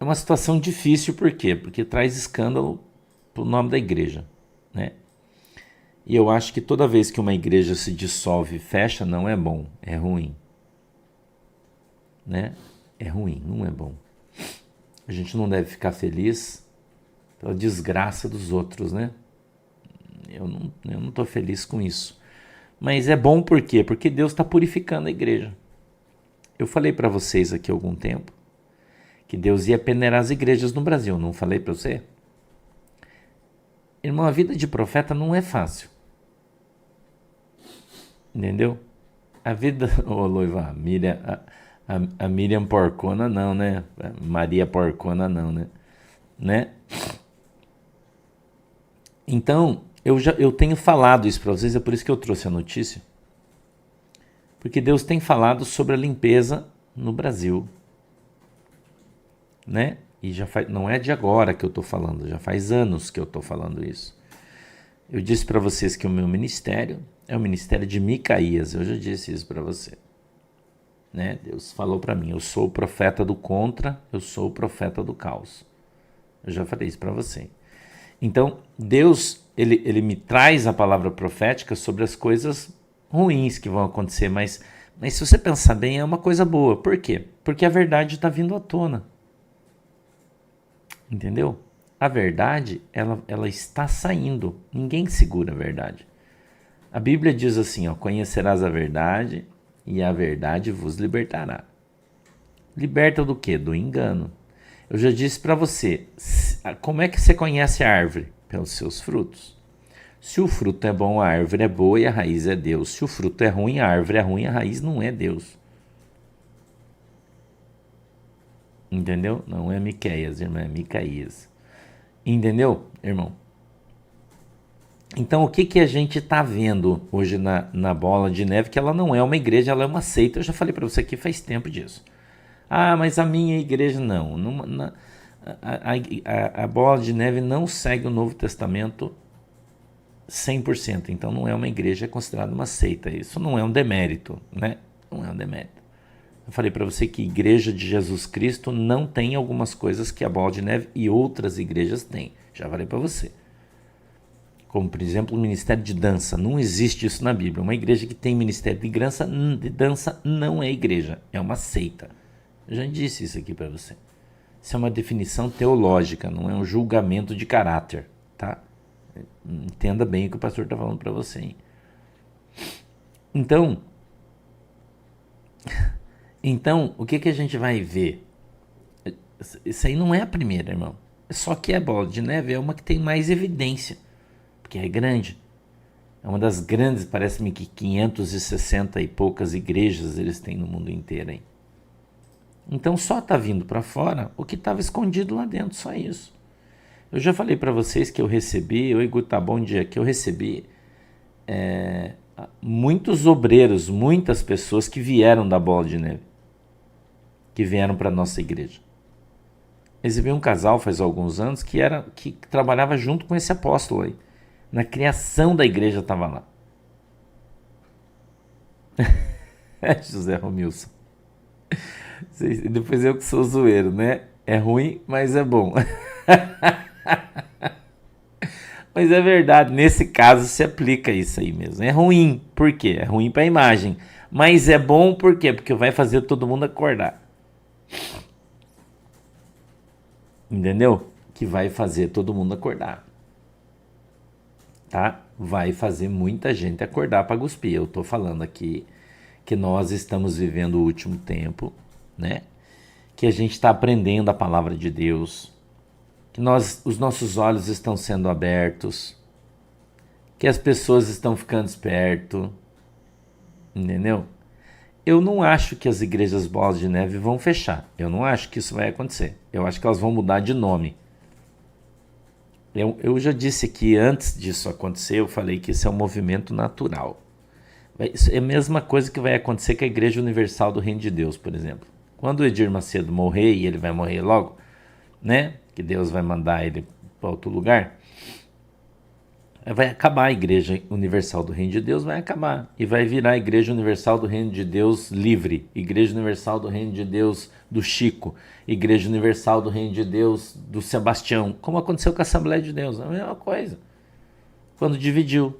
É uma situação difícil, por quê? Porque traz escândalo pro nome da igreja, né? E eu acho que toda vez que uma igreja se dissolve e fecha, não é bom, é ruim, né? É ruim, não é bom. A gente não deve ficar feliz pela desgraça dos outros, né? Eu não tô feliz com isso. Mas é bom por quê? Porque Deus está purificando a igreja. Eu falei para vocês aqui há algum tempo que Deus ia peneirar as igrejas no Brasil, não falei para você? Irmão, a vida de profeta não é fácil. Entendeu? A vida... Ô, Loiva, a Miriam Porcona não, né? Maria Porcona não, né? Então, eu tenho falado isso para vocês, é por isso que eu trouxe a notícia. Porque Deus tem falado sobre a limpeza no Brasil, né? E não é de agora que eu estou falando, já faz anos que eu estou falando isso. Eu disse para vocês que o meu ministério é o ministério de Micaías, eu já disse isso para você. Né? Deus falou para mim, eu sou o profeta do contra, eu sou o profeta do caos. Eu já falei isso para você. Então, Deus, ele me traz a palavra profética sobre as coisas ruins que vão acontecer, mas se você pensar bem, é uma coisa boa. Por quê? Porque a verdade está vindo à tona. Entendeu? A verdade, ela está saindo. Ninguém segura a verdade. A Bíblia diz assim, ó, conhecerás a verdade e a verdade vos libertará. Liberta do quê? Do engano. Eu já disse para você, como é que você conhece a árvore? Pelos seus frutos. Se o fruto é bom, a árvore é boa e a raiz é Deus. Se o fruto é ruim, a árvore é ruim e a raiz não é Deus. Entendeu? Não é Miqueias, irmão, é Micaías. Entendeu, irmão? Então, o que a gente está vendo hoje na Bola de Neve? Que ela não é uma igreja, ela é uma seita. Eu já falei para você aqui faz tempo disso. Ah, mas a minha igreja não. A Bola de Neve não segue o Novo Testamento 100%. Então, não é uma igreja, é considerada uma seita. Isso não é um demérito, né? Não é um demérito. Eu falei para você que a Igreja de Jesus Cristo não tem algumas coisas que a Bola de Neve e outras igrejas têm. Já falei para você. Como, por exemplo, o ministério de dança. Não existe isso na Bíblia. Uma igreja que tem ministério de dança não é igreja, é uma seita. Eu já disse isso aqui para você. Isso é uma definição teológica, não é um julgamento de caráter, tá? Entenda bem o que o pastor está falando para você, hein? Então, o que a gente vai ver? Isso aí não é a primeira, irmão. Só que a Bola de Neve é uma que tem mais evidência, porque é grande. É uma das grandes, parece-me que 560 e poucas igrejas eles têm no mundo inteiro, hein? Então só está vindo para fora o que estava escondido lá dentro, só isso. Eu já falei para vocês que eu recebi, oi Gu, tá bom dia, que eu recebi muitos obreiros, muitas pessoas que vieram da Bola de Neve, que vieram para nossa igreja. Recebi um casal faz alguns anos que trabalhava junto com esse apóstolo aí. Na criação da igreja estava lá. José Romilson. Depois eu que sou zoeiro, né? É ruim, mas é bom. Mas é verdade, nesse caso se aplica isso aí mesmo. É ruim, por quê? É ruim para a imagem. Mas é bom por quê? Porque vai fazer todo mundo acordar. Entendeu? Que vai fazer todo mundo acordar. Tá? Vai fazer muita gente acordar para cuspir. Eu tô falando aqui que nós estamos vivendo o último tempo, né? Que a gente está aprendendo a palavra de Deus, que os nossos olhos estão sendo abertos, que as pessoas estão ficando esperto, entendeu? Eu não acho que as igrejas Bolas de Neve vão fechar. Eu não acho que isso vai acontecer. Eu acho que elas vão mudar de nome. Eu já disse que antes disso acontecer, eu falei que isso é um movimento natural. Isso é a mesma coisa que vai acontecer com a Igreja Universal do Reino de Deus, por exemplo. Quando o Edir Macedo morrer, e ele vai morrer logo, né? Que Deus vai mandar ele para outro lugar, vai acabar a Igreja Universal do Reino de Deus, vai acabar. E vai virar a Igreja Universal do Reino de Deus livre, Igreja Universal do Reino de Deus do Chico, Igreja Universal do Reino de Deus do Sebastião, como aconteceu com a Assembleia de Deus, é a mesma coisa. Quando dividiu,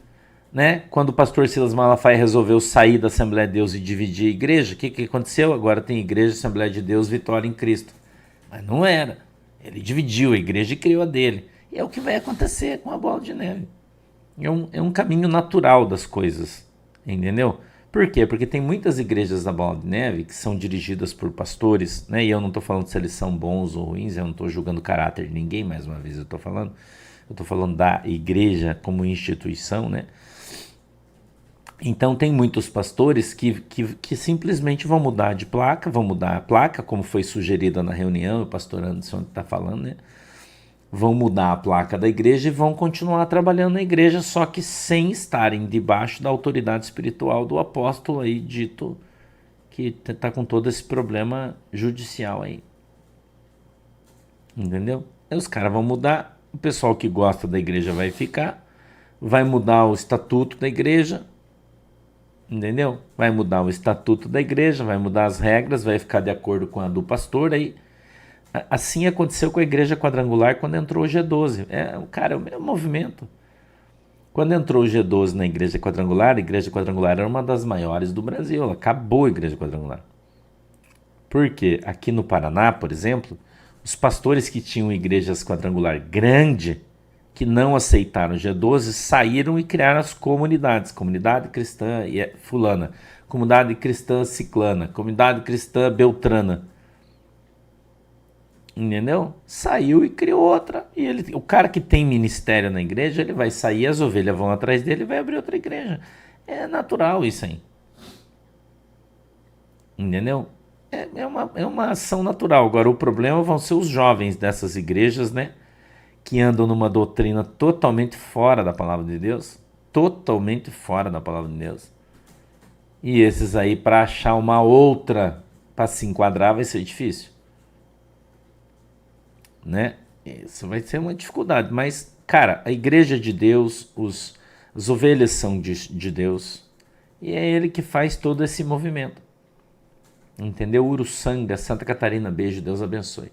né? Quando o pastor Silas Malafaia resolveu sair da Assembleia de Deus e dividir a igreja, o que aconteceu? Agora tem Igreja Assembleia de Deus Vitória em Cristo. Mas não era. Ele dividiu a igreja e criou a dele. E é o que vai acontecer com a Bola de Neve. É um caminho natural das coisas, entendeu? Por quê? Porque tem muitas igrejas da Bola de Neve que são dirigidas por pastores, né? E eu não estou falando se eles são bons ou ruins, eu não estou julgando o caráter de ninguém, mais uma vez eu estou falando da igreja como instituição, né? Então tem muitos pastores que simplesmente vão mudar de placa, vão mudar a placa, como foi sugerida na reunião, o pastor Anderson está falando, né? Vão mudar a placa da igreja e vão continuar trabalhando na igreja, só que sem estarem debaixo da autoridade espiritual do apóstolo aí dito, que está com todo esse problema judicial aí. Entendeu? Aí os caras vão mudar, o pessoal que gosta da igreja vai ficar, vai mudar o estatuto da igreja, entendeu? Vai mudar o estatuto da igreja, vai mudar as regras, vai ficar de acordo com a do pastor aí. Assim aconteceu com a igreja quadrangular quando entrou o G12. Cara, é o mesmo movimento. Quando entrou o G12 na igreja quadrangular, a igreja quadrangular era uma das maiores do Brasil. Ela acabou a igreja quadrangular. Porque aqui no Paraná, por exemplo, os pastores que tinham igrejas quadrangular grande, que não aceitaram o G12, saíram e criaram as comunidades. Comunidade cristã fulana, comunidade cristã ciclana, comunidade cristã beltrana. Entendeu? Saiu e criou outra. E o cara que tem ministério na igreja, ele vai sair, as ovelhas vão atrás dele e vai abrir outra igreja. É natural isso aí. Entendeu? É uma ação natural. Agora, o problema vão ser os jovens dessas igrejas, né? Que andam numa doutrina totalmente fora da palavra de Deus. Totalmente fora da palavra de Deus. E esses aí, para achar uma outra para se enquadrar, vai ser difícil. Né? Isso vai ser uma dificuldade, mas, cara, a igreja de Deus, as ovelhas são de Deus, e é ele que faz todo esse movimento. Entendeu? Uruçanga, Santa Catarina, beijo, Deus abençoe.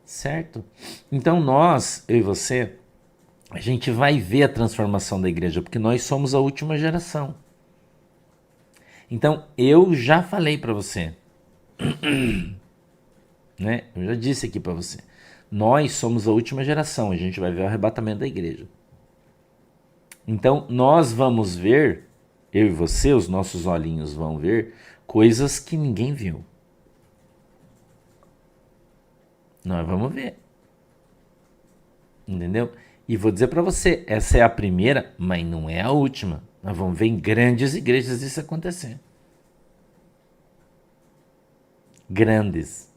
Certo? Então nós, eu e você, a gente vai ver a transformação da igreja, porque nós somos a última geração. Então, eu já falei para você, né? Eu já disse aqui para você, nós somos a última geração, a gente vai ver o arrebatamento da igreja. Então, nós vamos ver, eu e você, os nossos olhinhos vão ver coisas que ninguém viu. Nós vamos ver. Entendeu? E vou dizer para você, essa é a primeira, mas não é a última. Nós vamos ver em grandes igrejas isso acontecer. grandes.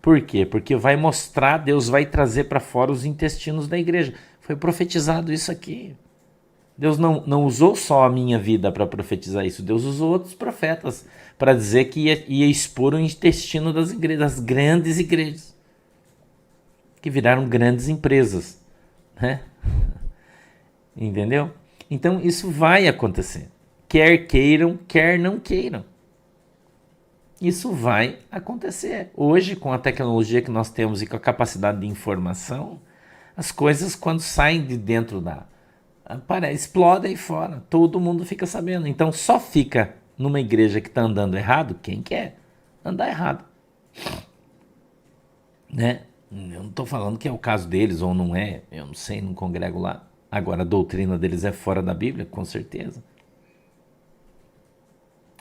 Por quê? Porque vai mostrar, Deus vai trazer para fora os intestinos da igreja. Foi profetizado isso aqui. Deus não usou só a minha vida para profetizar isso. Deus usou outros profetas para dizer que ia expor o intestino das igrejas, das grandes igrejas, que viraram grandes empresas, né? Entendeu? Então isso vai acontecer. Quer queiram, quer não queiram. Isso vai acontecer. Hoje, com a tecnologia que nós temos e com a capacidade de informação, as coisas, quando saem de dentro explodem aí fora. Todo mundo fica sabendo. Então, só fica numa igreja que está andando errado quem quer andar errado. Né? Eu não estou falando que é o caso deles ou não é. Eu não sei, não congrego lá. Agora, a doutrina deles é fora da Bíblia? Com certeza.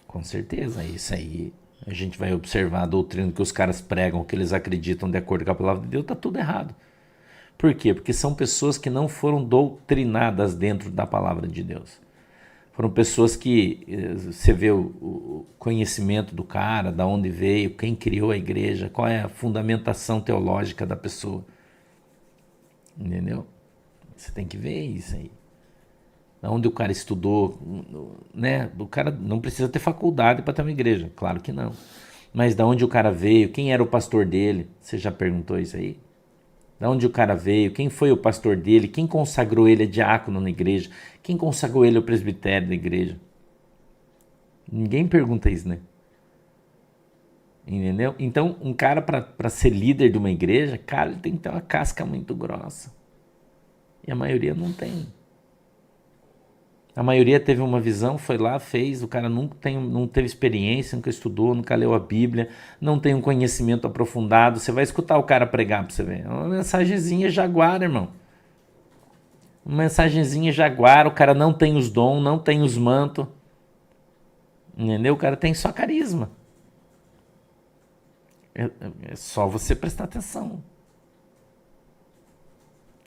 Com certeza. Isso aí, a gente vai observar a doutrina que os caras pregam, que eles acreditam de acordo com a palavra de Deus, está tudo errado. Por quê? Porque são pessoas que não foram doutrinadas dentro da palavra de Deus. Foram pessoas que você vê o conhecimento do cara, da onde veio, quem criou a igreja, qual é a fundamentação teológica da pessoa. Entendeu? Você tem que ver isso aí. Da onde o cara estudou, né? O cara não precisa ter faculdade para ter uma igreja, claro que não. Mas da onde o cara veio, quem era o pastor dele? Você já perguntou isso aí? Da onde o cara veio, quem foi o pastor dele, quem consagrou ele a diácono na igreja, quem consagrou ele ao presbitério da igreja. Ninguém pergunta isso, né? Entendeu? Então, um cara para ser líder de uma igreja, cara, ele tem que ter uma casca muito grossa. E a maioria não tem. A maioria teve uma visão, foi lá, fez, o cara não teve experiência, nunca estudou, nunca leu a Bíblia, não tem um conhecimento aprofundado. Você vai escutar o cara pregar para você ver. É uma mensagenzinha jaguar, irmão. Uma mensagenzinha jaguar, o cara não tem os dons, não tem os mantos. Entendeu? O cara tem só carisma. É só você prestar atenção.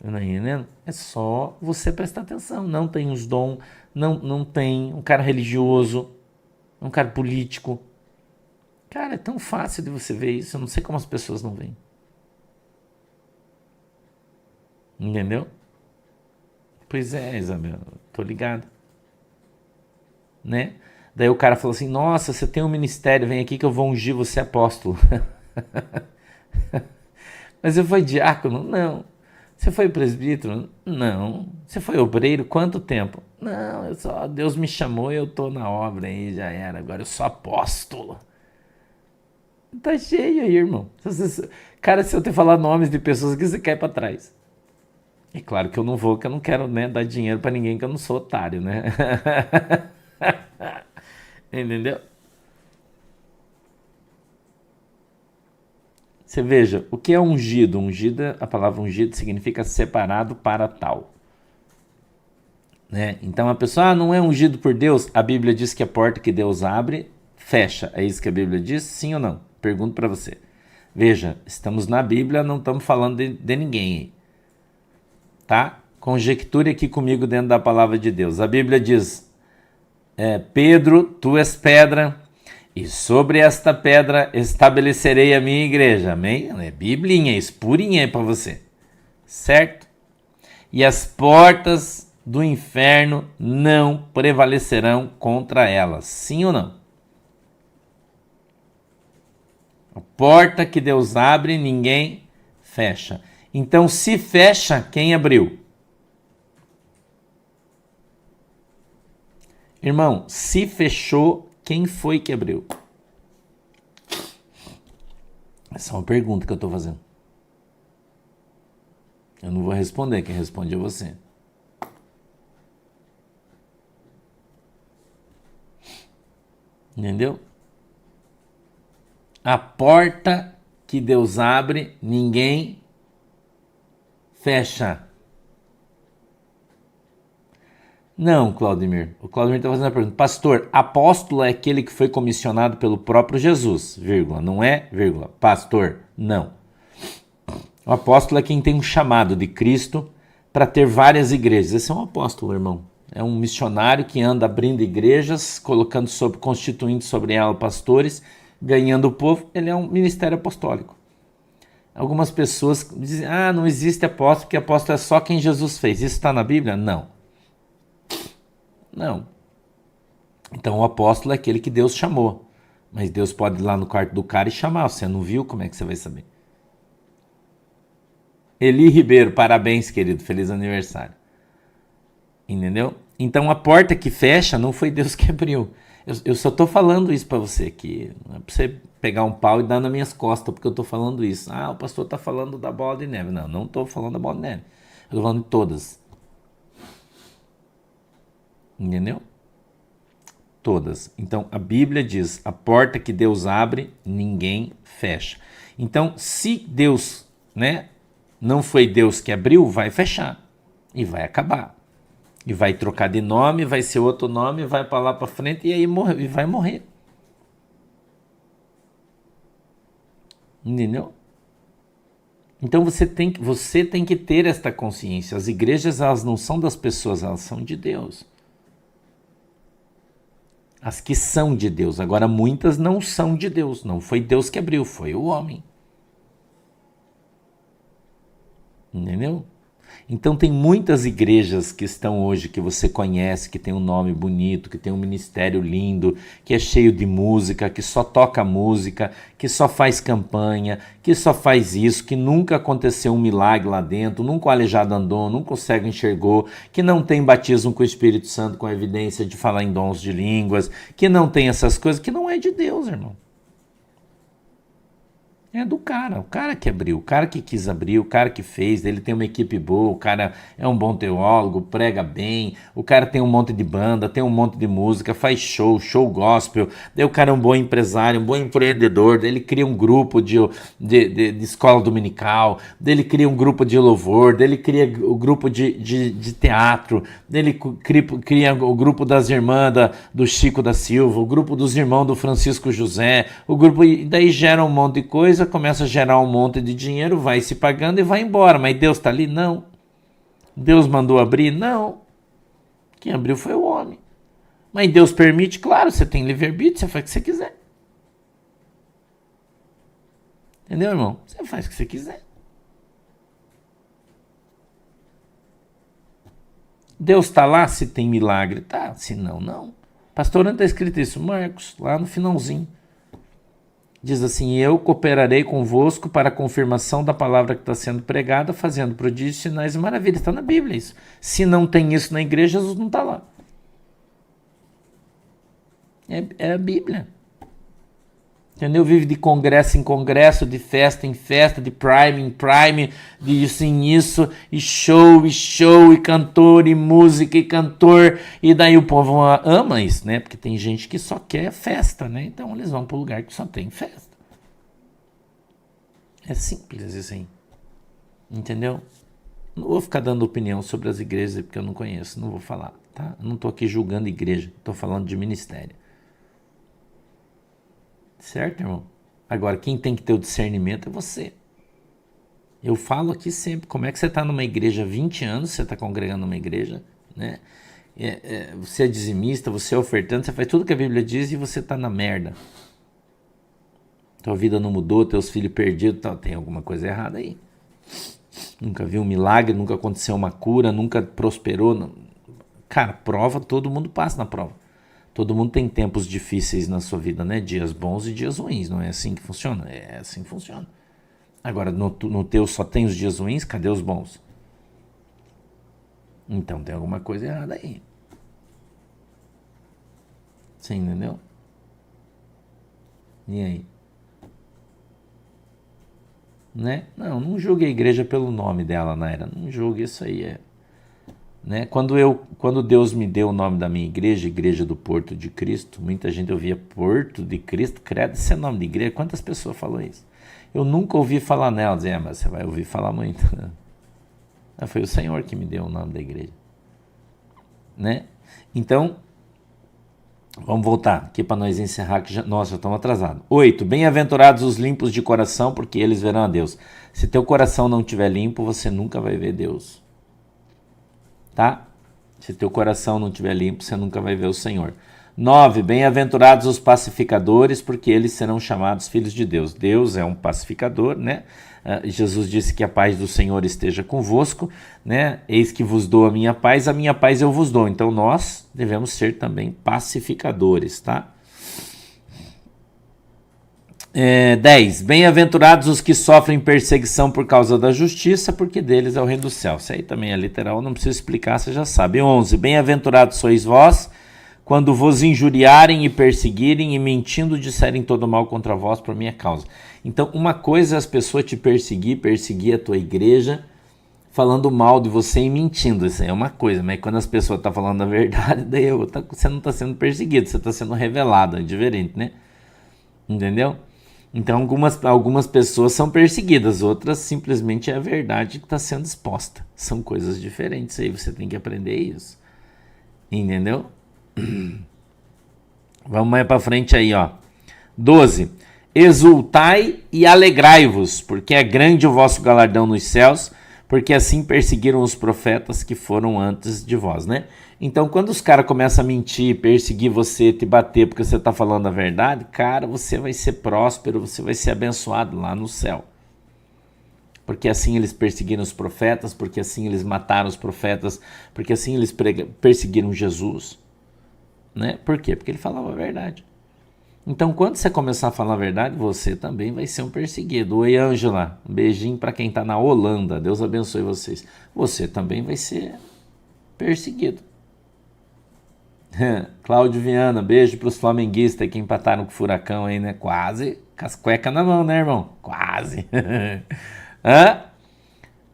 Não entendendo? É só você prestar atenção. Não tem os dons, não tem um cara religioso, um cara político. Cara, é tão fácil de você ver isso. Eu não sei como as pessoas não veem. Entendeu? Pois é, Isabel, tô ligado. Né? Daí o cara falou assim: nossa, você tem um ministério, vem aqui que eu vou ungir você apóstolo. Mas você foi diácono? Não. Você foi presbítero? Não. Você foi obreiro? Quanto tempo? Não, Deus me chamou e eu tô na obra aí, já era. Agora eu sou apóstolo. Tá cheio aí, irmão. Cara, se eu te falar nomes de pessoas que você cai pra trás. É claro que eu não vou, que eu não quero, né, dar dinheiro pra ninguém, que eu não sou otário, né? Entendeu? Você veja, o que é ungido? A palavra ungido significa separado para tal. Né? Então a pessoa não é ungido por Deus. A Bíblia diz que a porta que Deus abre, fecha. É isso que a Bíblia diz? Sim ou não? Pergunto para você. Veja, estamos na Bíblia, não estamos falando de ninguém. Tá? Conjecture aqui comigo dentro da palavra de Deus. A Bíblia diz, Pedro, tu és pedra, e sobre esta pedra estabelecerei a minha igreja. Amém? É biblinha, espurinha aí para você. Certo? E as portas do inferno não prevalecerão contra elas. Sim ou não? A porta que Deus abre, ninguém fecha. Então, se fecha, quem abriu? Irmão, se fechou, quem foi que abriu? Essa é uma pergunta que eu estou fazendo. Eu não vou responder, quem responde é você. Entendeu? A porta que Deus abre, ninguém fecha. Não, Claudemir. O Claudemir está fazendo a pergunta. Pastor, apóstolo é aquele que foi comissionado pelo próprio Jesus, vírgula. Não é, vírgula. Pastor, não. O apóstolo é quem tem um chamado de Cristo para ter várias igrejas. Esse é um apóstolo, irmão. É um missionário que anda abrindo igrejas, constituindo sobre ela pastores, ganhando o povo, ele é um ministério apostólico. Algumas pessoas dizem, não existe apóstolo, porque apóstolo é só quem Jesus fez. Isso está na Bíblia? Não. Não. Então o apóstolo é aquele que Deus chamou. Mas Deus pode ir lá no quarto do cara e chamar. Você não viu? Como é que você vai saber? Eli Ribeiro, parabéns, querido. Feliz aniversário. Entendeu? Então a porta que fecha não foi Deus que abriu. Eu só estou falando isso para você aqui. Não é para você pegar um pau e dar nas minhas costas porque eu estou falando isso. O pastor está falando da bola de neve. Não estou falando da bola de neve. Eu estou falando de todas. Entendeu? Todas. Então a Bíblia diz, a porta que Deus abre, ninguém fecha. Então se Deus, não foi Deus que abriu, vai fechar e vai acabar. E vai trocar de nome, vai ser outro nome, vai para lá para frente e aí vai morrer. Entendeu? Então você tem que ter esta consciência. As igrejas, elas não são das pessoas, elas são de Deus. As que são de Deus. Agora muitas não são de Deus. Não foi Deus que abriu, foi o homem. Entendeu? Então tem muitas igrejas que estão hoje, que você conhece, que tem um nome bonito, que tem um ministério lindo, que é cheio de música, que só toca música, que só faz campanha, que só faz isso, que nunca aconteceu um milagre lá dentro, nunca o aleijado andou, nunca o cego enxergou, que não tem batismo com o Espírito Santo com evidência de falar em dons de línguas, que não tem essas coisas, que não é de Deus, irmão. É do cara, o cara que abriu, o cara que quis abrir, o cara que fez, ele tem uma equipe boa, o cara é um bom teólogo, prega bem, o cara tem um monte de banda, tem um monte de música, faz show gospel, daí o cara é um bom empresário, um bom empreendedor, daí ele cria um grupo de escola dominical, daí ele cria um grupo de louvor, daí ele cria o grupo de teatro, daí ele cria o grupo das irmãs do Chico da Silva, o grupo dos irmãos do Francisco José, o grupo, e daí gera um monte de coisa, começa a gerar um monte de dinheiro, vai se pagando e vai embora. Mas Deus está ali? Não. Deus mandou abrir? Não. Quem abriu foi o homem. Mas Deus permite? Claro, você tem livre-arbítrio, você faz o que você quiser. Entendeu, irmão? Você faz o que você quiser. Deus está lá se tem milagre? Tá, se não, não. Pastor, onde está escrito isso? Marcos, lá no finalzinho. Diz assim, eu cooperarei convosco para a confirmação da palavra que está sendo pregada, fazendo prodígios, sinais e maravilhas. Está na Bíblia isso. Se não tem isso na igreja, Jesus não está lá. É a Bíblia. Entendeu? Vive de congresso em congresso, de festa em festa, de prime em prime, de isso em isso, e show, e cantor, e música, e cantor. E daí o povo ama isso, né? Porque tem gente que só quer festa, né? Então eles vão para o lugar que só tem festa. É simples assim. Entendeu? Não vou ficar dando opinião sobre as igrejas porque eu não conheço, não vou falar, tá? Eu não estou aqui julgando igreja, estou falando de ministério. Certo, irmão? Agora, quem tem que ter o discernimento é você. Eu falo aqui sempre, como é que você está numa igreja há 20 anos, você está congregando numa igreja, né? Você é dizimista, você é ofertante, você faz tudo que a Bíblia diz e você está na merda. Tua vida não mudou, teus filhos perdidos, tem alguma coisa errada aí. Nunca viu um milagre, nunca aconteceu uma cura, nunca prosperou. Não. Cara, prova, todo mundo passa na prova. Todo mundo tem tempos difíceis na sua vida, né? Dias bons e dias ruins, não é assim que funciona? É assim que funciona. Agora, no teu só tem os dias ruins, cadê os bons? Então tem alguma coisa errada aí. Você entendeu? E aí? Né? Não julgue a igreja pelo nome dela, Naira. Não julgue, isso aí né? Quando Deus me deu o nome da minha igreja, Igreja do Porto de Cristo, muita gente ouvia Porto de Cristo, credo, esse é nome de igreja. Quantas pessoas falam isso? Eu nunca ouvi falar nela, dizia, mas você vai ouvir falar muito. Foi o Senhor que me deu o nome da igreja. Né? Então, vamos voltar aqui para nós encerrar, que já estamos atrasados. 8. Bem-aventurados os limpos de coração, porque eles verão a Deus. Se teu coração não estiver limpo, você nunca vai ver Deus. Tá? Se teu coração não estiver limpo, você nunca vai ver o Senhor. 9. Bem-aventurados os pacificadores, porque eles serão chamados filhos de Deus. Deus é um pacificador, né? Jesus disse que a paz do Senhor esteja convosco, né? Eis que vos dou a minha paz eu vos dou. Então nós devemos ser também pacificadores, tá? 10. Bem-aventurados os que sofrem perseguição por causa da justiça, porque deles é o reino do céu. Isso aí também é literal, não preciso explicar, você já sabe. 11. Bem-aventurados sois vós, quando vos injuriarem e perseguirem e mentindo disserem todo mal contra vós por minha causa. Então, uma coisa é as pessoas te perseguir a tua igreja, falando mal de você e mentindo. Isso aí é uma coisa, mas quando as pessoas estão falando a verdade, daí você não está sendo perseguido, você está sendo revelado, é diferente, né? Entendeu? Então, algumas pessoas são perseguidas, outras simplesmente é a verdade que está sendo exposta. São coisas diferentes, aí você tem que aprender isso. Entendeu? Vamos mais para frente aí, ó. 12. Exultai e alegrai-vos, porque é grande o vosso galardão nos céus, porque assim perseguiram os profetas que foram antes de vós, né? Então, quando os caras começam a mentir, perseguir você, te bater porque você está falando a verdade, cara, você vai ser próspero, você vai ser abençoado lá no céu. Porque assim eles perseguiram os profetas, porque assim eles mataram os profetas, porque assim eles perseguiram Jesus. Né? Por quê? Porque ele falava a verdade. Então, quando você começar a falar a verdade, você também vai ser um perseguido. Oi, Ângela, um beijinho para quem está na Holanda. Deus abençoe vocês. Você também vai ser perseguido. Cláudio Viana, beijo para os flamenguistas que empataram com o Furacão aí, né? Quase, com as cuecas na mão, né, irmão? Quase.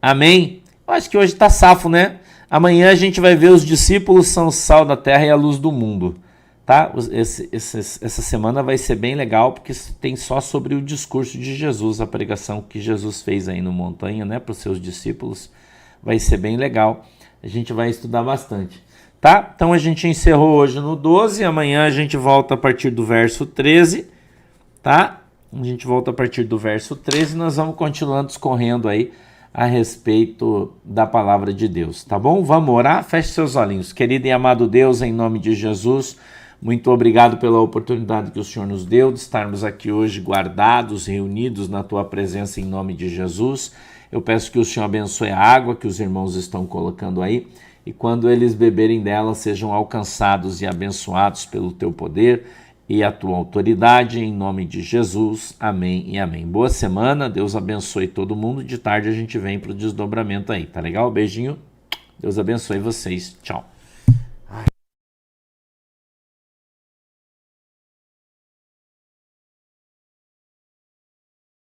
Amém? Eu acho que hoje tá safo, né? Amanhã a gente vai ver os discípulos são o sal da terra e a luz do mundo, tá? Essa semana vai ser bem legal, porque tem só sobre o discurso de Jesus, a pregação que Jesus fez aí no montanha, né, para os seus discípulos. Vai ser bem legal, a gente vai estudar bastante, tá? Então a gente encerrou hoje no 12, amanhã a gente volta a partir do verso 13, tá? A gente volta a partir do verso 13 e nós vamos continuando discorrendo aí a respeito da palavra de Deus, tá bom? Vamos orar? Feche seus olhinhos. Querido e amado Deus, em nome de Jesus, muito obrigado pela oportunidade que o Senhor nos deu de estarmos aqui hoje guardados, reunidos na Tua presença em nome de Jesus. Eu peço que o Senhor abençoe a água que os irmãos estão colocando aí e quando eles beberem dela sejam alcançados e abençoados pelo Teu poder e a Tua autoridade, em nome de Jesus, amém e amém. Boa semana, Deus abençoe todo mundo, de tarde a gente vem para o desdobramento aí, tá legal? Beijinho, Deus abençoe vocês, tchau.